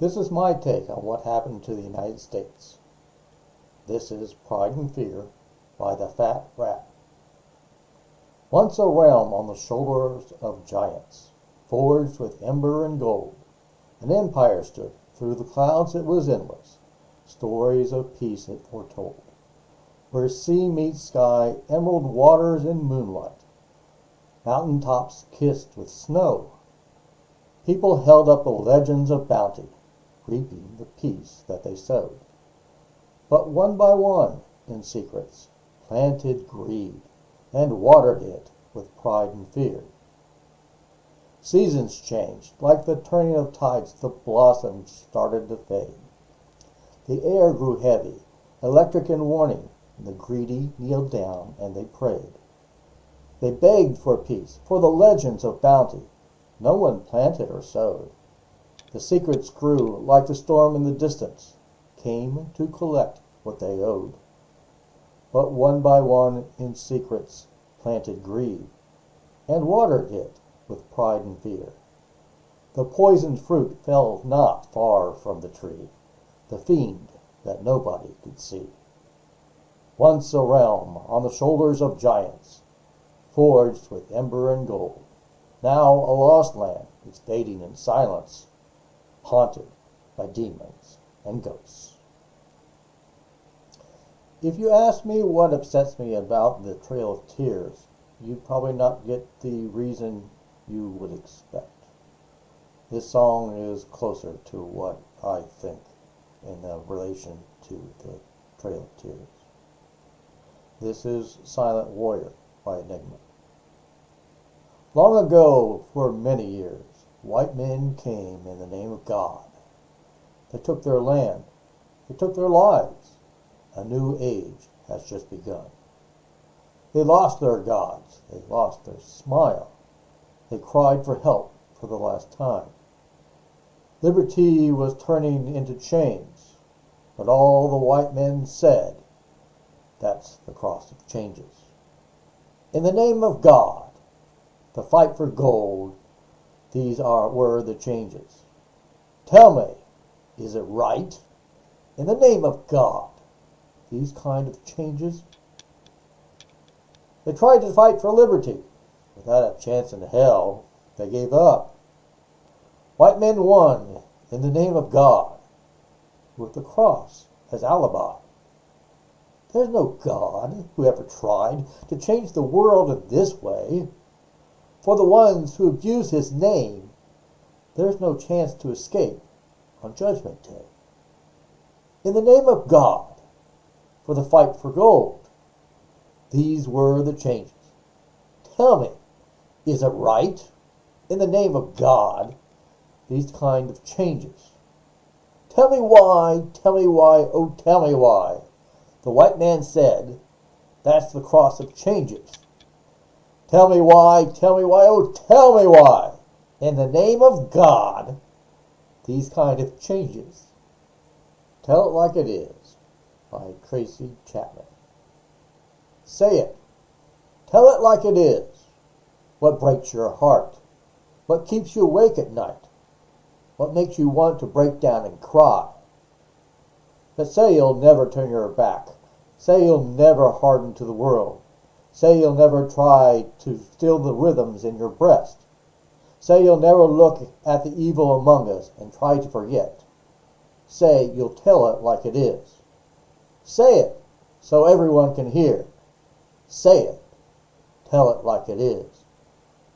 This is my take on what happened to the United States. This is Pride and Fear by the Fat Rat. Once a realm on the shoulders of giants, forged with ember and gold, an empire stood. Through the clouds it was endless, stories of peace it foretold. Where sea meets sky, emerald waters in moonlight, mountain tops kissed with snow. People held up the legends of bounty, reaping the peace that they sowed. But one by one, in secrets, planted greed, and watered it with pride and fear. Seasons changed, like the turning of tides, the blossoms started to fade. The air grew heavy, electric in warning, and the greedy kneeled down and they prayed. They begged for peace, for the legends of bounty. No one planted or sowed. The secrets grew like the storm in the distance, came to collect what they owed. But one by one, in secrets, planted greed, and watered it with pride and fear. The poisoned fruit fell not far from the tree, the fiend that nobody could see. Once a realm on the shoulders of giants, forged with ember and gold, now a lost land is fading in silence, haunted by demons and ghosts. If you ask me what upsets me about the Trail of Tears, you'd probably not get the reason you would expect. This song is closer to what I think in relation to the Trail of Tears. This is Silent Warrior by Enigma. Long ago, for many years, white men came in the name of God. They took their land. They took their lives. A new age has just begun. They lost their gods. They lost their smile. They cried for help for the last time. Liberty was turning into chains, but all the white men said, that's the cross of changes. In the name of God, the fight for gold, were the changes. Tell me, is it right? In the name of God, these kind of changes? They tried to fight for liberty. Without a chance in hell, they gave up. White men won in the name of God, with the cross as alibi. There's no God who ever tried to change the world in this way. For the ones who abuse his name, there's no chance to escape on Judgment Day. In the name of God, for the fight for gold, these were the changes. Tell me, is it right? In the name of God, these kind of changes. Tell me why, oh tell me why. The white man said, that's the cross of changes. Tell me why, oh tell me why. In the name of God, these kind of changes. Tell it like it is, by Tracy Chapman. Say it. Tell it like it is. What breaks your heart? What keeps you awake at night? What makes you want to break down and cry? But say you'll never turn your back. Say you'll never harden to the world. Say you'll never try to steal the rhythms in your breast. Say you'll never look at the evil among us and try to forget. Say you'll tell it like it is. Say it so everyone can hear. Say it. Tell it like it is.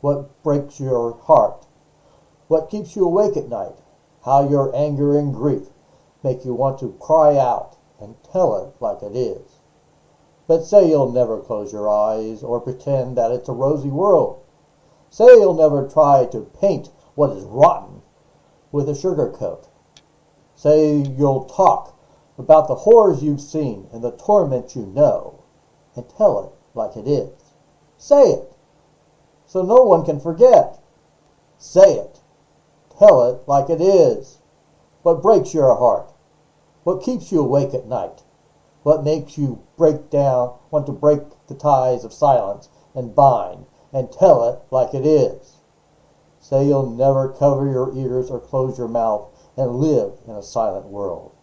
What breaks your heart? What keeps you awake at night? How your anger and grief make you want to cry out and tell it like it is. But say you'll never close your eyes or pretend that it's a rosy world. Say you'll never try to paint what is rotten with a sugar coat. Say you'll talk about the horrors you've seen and the torment you know, and tell it like it is. Say it, so no one can forget. Say it. Tell it like it is. What breaks your heart? What keeps you awake at night? What makes you want to break the ties of silence and bind, and tell it like it is? Say you'll never cover your ears or close your mouth and live in a silent world.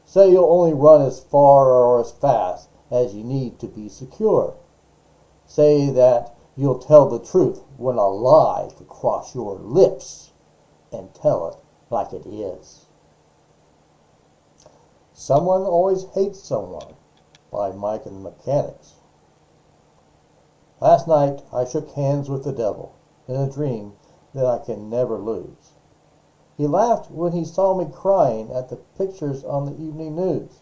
Say you'll only run as far or as fast as you need to be secure. Say that you'll tell the truth when a lie could cross your lips, and tell it like it is. Someone Always Hates Someone by Mike and the Mechanics. Last night I shook hands with the devil in a dream that I can never lose. He laughed when he saw me crying at the pictures on the evening news.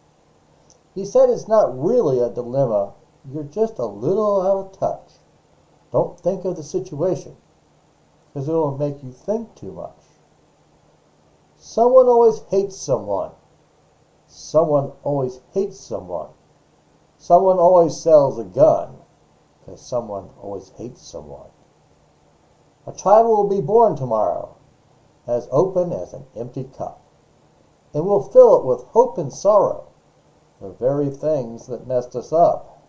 He said it's not really a dilemma, you're just a little out of touch. Don't think of the situation, because it will make you think too much. Someone always hates someone. Someone always hates someone. Someone always sells a gun, because someone always hates someone. A child will be born tomorrow, as open as an empty cup, and we'll fill it with hope and sorrow, the very things that messed us up.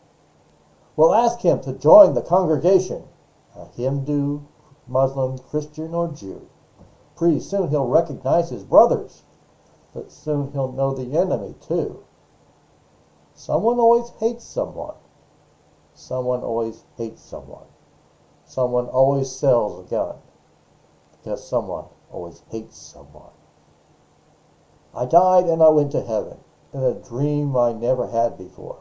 We'll ask him to join the congregation, a Hindu, Muslim, Christian, or Jew. Pretty soon he'll recognize his brothers, but soon he'll know the enemy too. Someone always hates someone. Someone always hates someone. Someone always sells a gun, because someone always hates someone. I died and I went to heaven in a dream I never had before.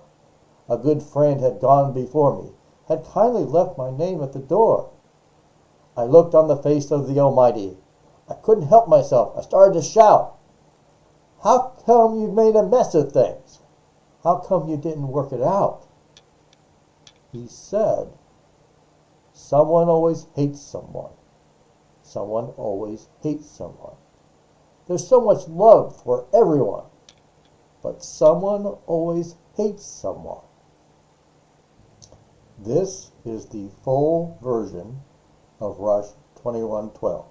A good friend had gone before me, had kindly left my name at the door. I looked on the face of the Almighty. I couldn't help myself. I started to shout. How come you made a mess of things? How come you didn't work it out? He said, someone always hates someone. Someone always hates someone. There's so much love for everyone, but someone always hates someone. This is the full version of Rush 2112.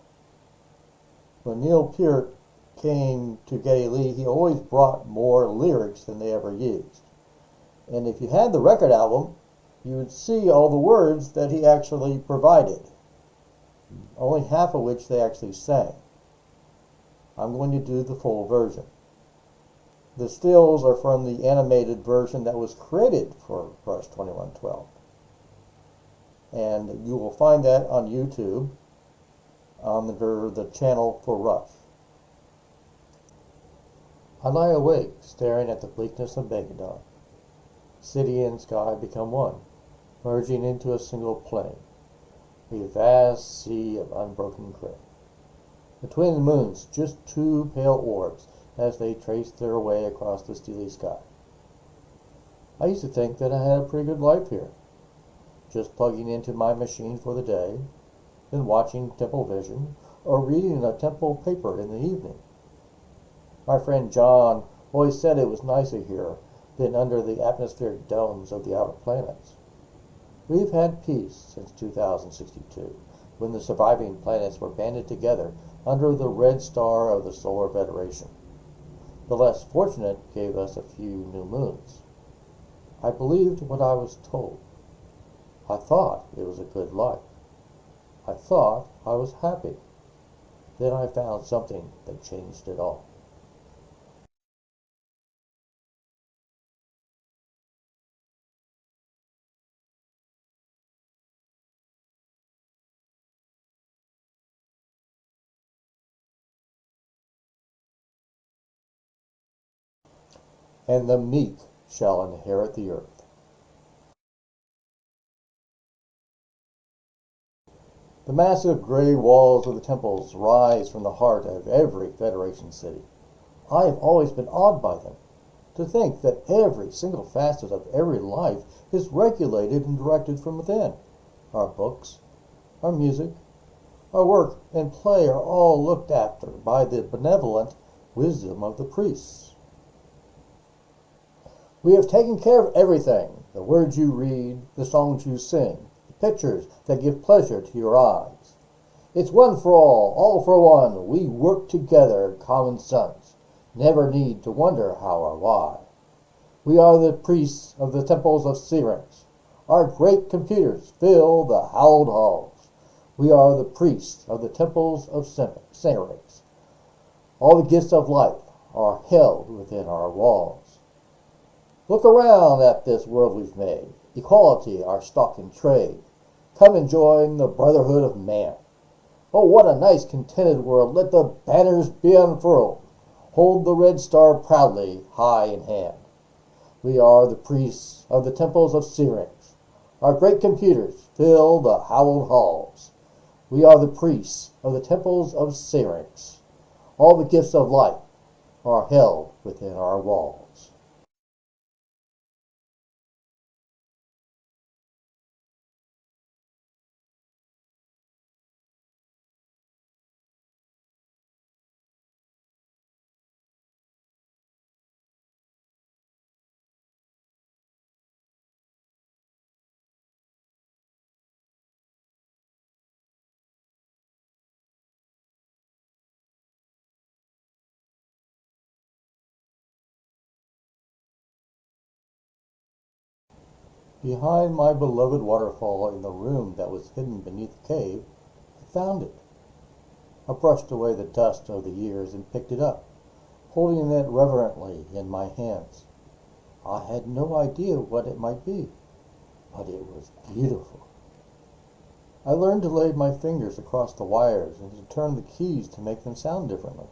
When Neil Peart came to Geddy Lee, he always brought more lyrics than they ever used. And if you had the record album, you would see all the words that he actually provided, only half of which they actually sang. I'm going to do the full version. The stills are from the animated version that was created for Rush 2112. And you will find that on YouTube under the channel for Rush. I lie awake, staring at the bleakness of Megadon. City and sky become one, merging into a single plane, a vast sea of unbroken gray. The twin moons, just two pale orbs, as they traced their way across the steely sky. I used to think that I had a pretty good life here, just plugging into my machine for the day, then watching Temple Vision, or reading a Temple paper in the evening. My friend John always said it was nicer here than under the atmospheric domes of the outer planets. We've had peace since 2062, when the surviving planets were banded together under the red star of the Solar Federation. The less fortunate gave us a few new moons. I believed what I was told. I thought it was a good life. I thought I was happy. Then I found something that changed it all. And the meek shall inherit the earth. The massive gray walls of the temples rise from the heart of every Federation city. I have always been awed by them. To think that every single facet of every life is regulated and directed from within. Our books, our music, our work and play are all looked after by the benevolent wisdom of the priests. We have taken care of everything, the words you read, the songs you sing, the pictures that give pleasure to your eyes. It's one for all for one. We work together, common sons, never need to wonder how or why. We are the priests of the temples of Syrinx. Our great computers fill the hallowed halls. We are the priests of the temples of Syrinx. All the gifts of life are held within our walls. Look around at this world we've made. Equality, our stock in trade. Come and join the brotherhood of man. Oh, what a nice, contented world. Let the banners be unfurled. Hold the red star proudly high in hand. We are the priests of the temples of Syrinx. Our great computers fill the hallowed halls. We are the priests of the temples of Syrinx. All the gifts of life are held within our walls. Behind my beloved waterfall in the room that was hidden beneath the cave, I found it. I brushed away the dust of the years and picked it up, holding it reverently in my hands. I had no idea what it might be, but it was beautiful. I learned to lay my fingers across the wires and to turn the keys to make them sound differently.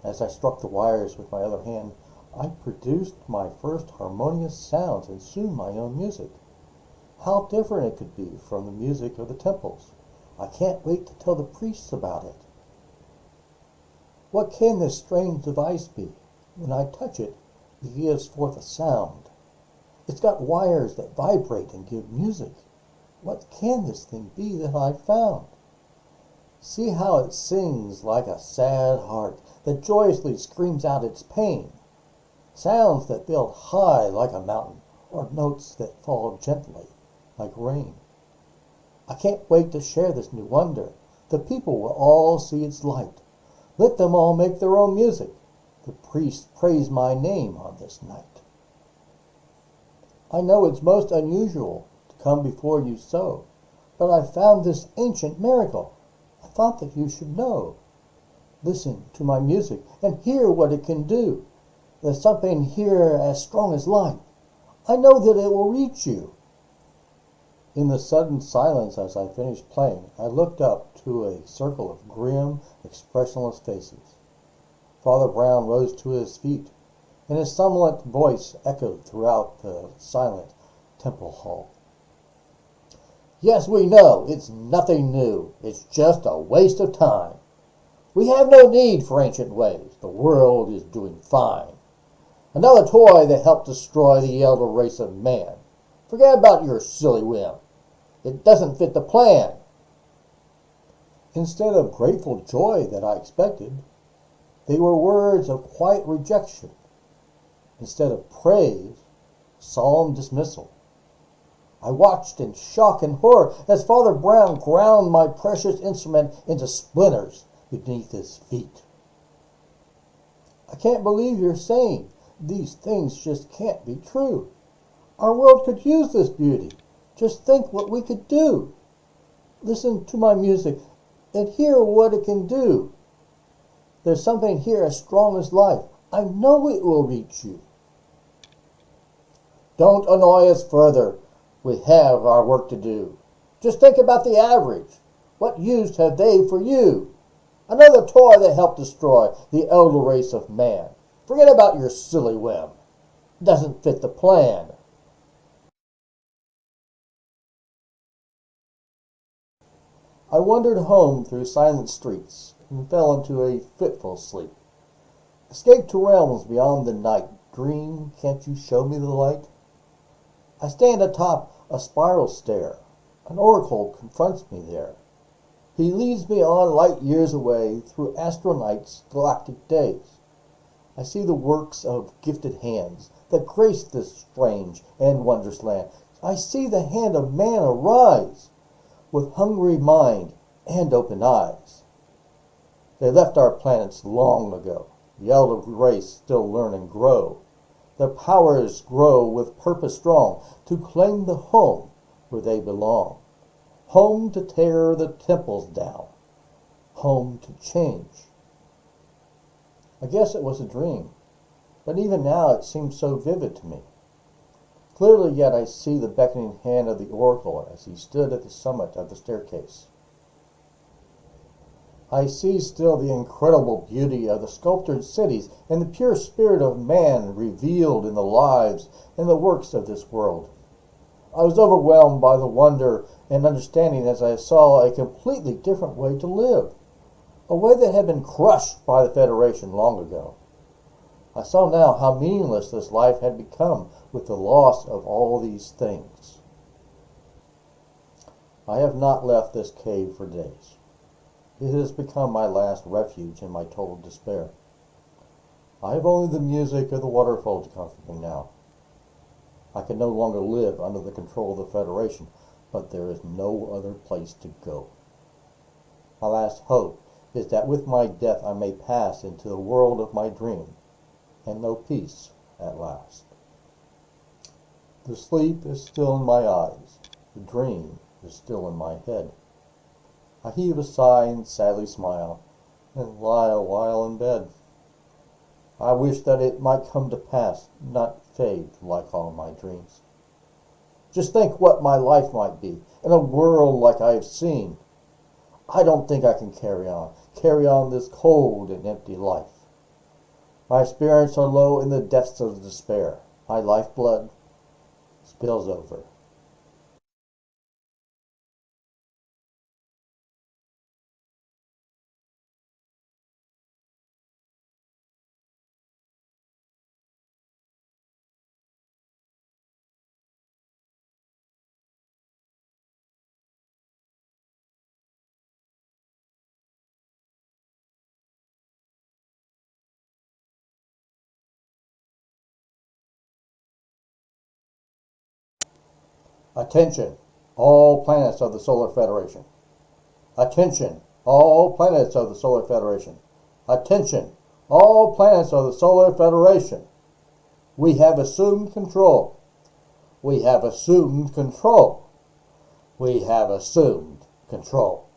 As I struck the wires with my other hand, I produced my first harmonious sounds and soon my own music. How different it could be from the music of the temples. I can't wait to tell the priests about it. What can this strange device be? When I touch it, it gives forth a sound. It's got wires that vibrate and give music. What can this thing be that I found? See how it sings like a sad heart that joyously screams out its pain. Sounds that build high like a mountain, or notes that fall gently like rain. I can't wait to share this new wonder. The people will all see its light. Let them all make their own music. The priests praise my name on this night. I know it's most unusual to come before you so, but I found this ancient miracle. I thought that you should know. Listen to my music and hear what it can do. There's something here as strong as life. I know that it will reach you. In the sudden silence as I finished playing, I looked up to a circle of grim, expressionless faces. Father Brown rose to his feet, and his somnolent voice echoed throughout the silent temple hall. Yes, we know, it's nothing new. It's just a waste of time. We have no need for ancient ways. The world is doing fine. Another toy that helped destroy the elder race of man. Forget about your silly whim. It doesn't fit the plan. Instead of grateful joy that I expected, they were words of quiet rejection. Instead of praise, solemn dismissal. I watched in shock and horror as Father Brown ground my precious instrument into splinters beneath his feet. I can't believe you're saying these things just can't be true. Our world could use this beauty. Just think what we could do. Listen to my music and hear what it can do. There's something here as strong as life. I know it will reach you. Don't annoy us further. We have our work to do. Just think about the average. What use have they for you? Another toy that helped destroy the elder race of man. Forget about your silly whim. It doesn't fit the plan. I wandered home through silent streets and fell into a fitful sleep. Escape to realms beyond the night. Dream, can't you show me the light? I stand atop a spiral stair. An oracle confronts me there. He leads me on light years away through astral nights, galactic days. I see the works of gifted hands that grace this strange and wondrous land. I see the hand of man arise with hungry mind and open eyes. They left our planets long ago. The elder race still learn and grow. Their powers grow with purpose strong to claim the home where they belong. Home to tear the temples down. Home to change. I guess it was a dream, but even now it seems so vivid to me. Clearly yet I see the beckoning hand of the oracle as he stood at the summit of the staircase. I see still the incredible beauty of the sculptured cities and the pure spirit of man revealed in the lives and the works of this world. I was overwhelmed by the wonder and understanding as I saw a completely different way to live, a way that had been crushed by the Federation long ago. I saw now how meaningless this life had become with the loss of all these things. I have not left this cave for days. It has become my last refuge in my total despair. I have only the music of the waterfall to comfort me now. I can no longer live under the control of the Federation, but there is no other place to go. My last hope is that with my death I may pass into the world of my dream and know peace at last. The sleep is still in my eyes. The dream is still in my head. I heave a sigh and sadly smile, and lie a while in bed. I wish that it might come to pass, not fade like all my dreams. Just think what my life might be, in a world like I have seen. I don't think I can carry on this cold and empty life. My spirits are low in the depths of despair. My lifeblood spills over. Attention, all planets of the Solar Federation. Attention, all planets of the Solar Federation. Attention, all planets of the Solar Federation. We have assumed control. We have assumed control. We have assumed control.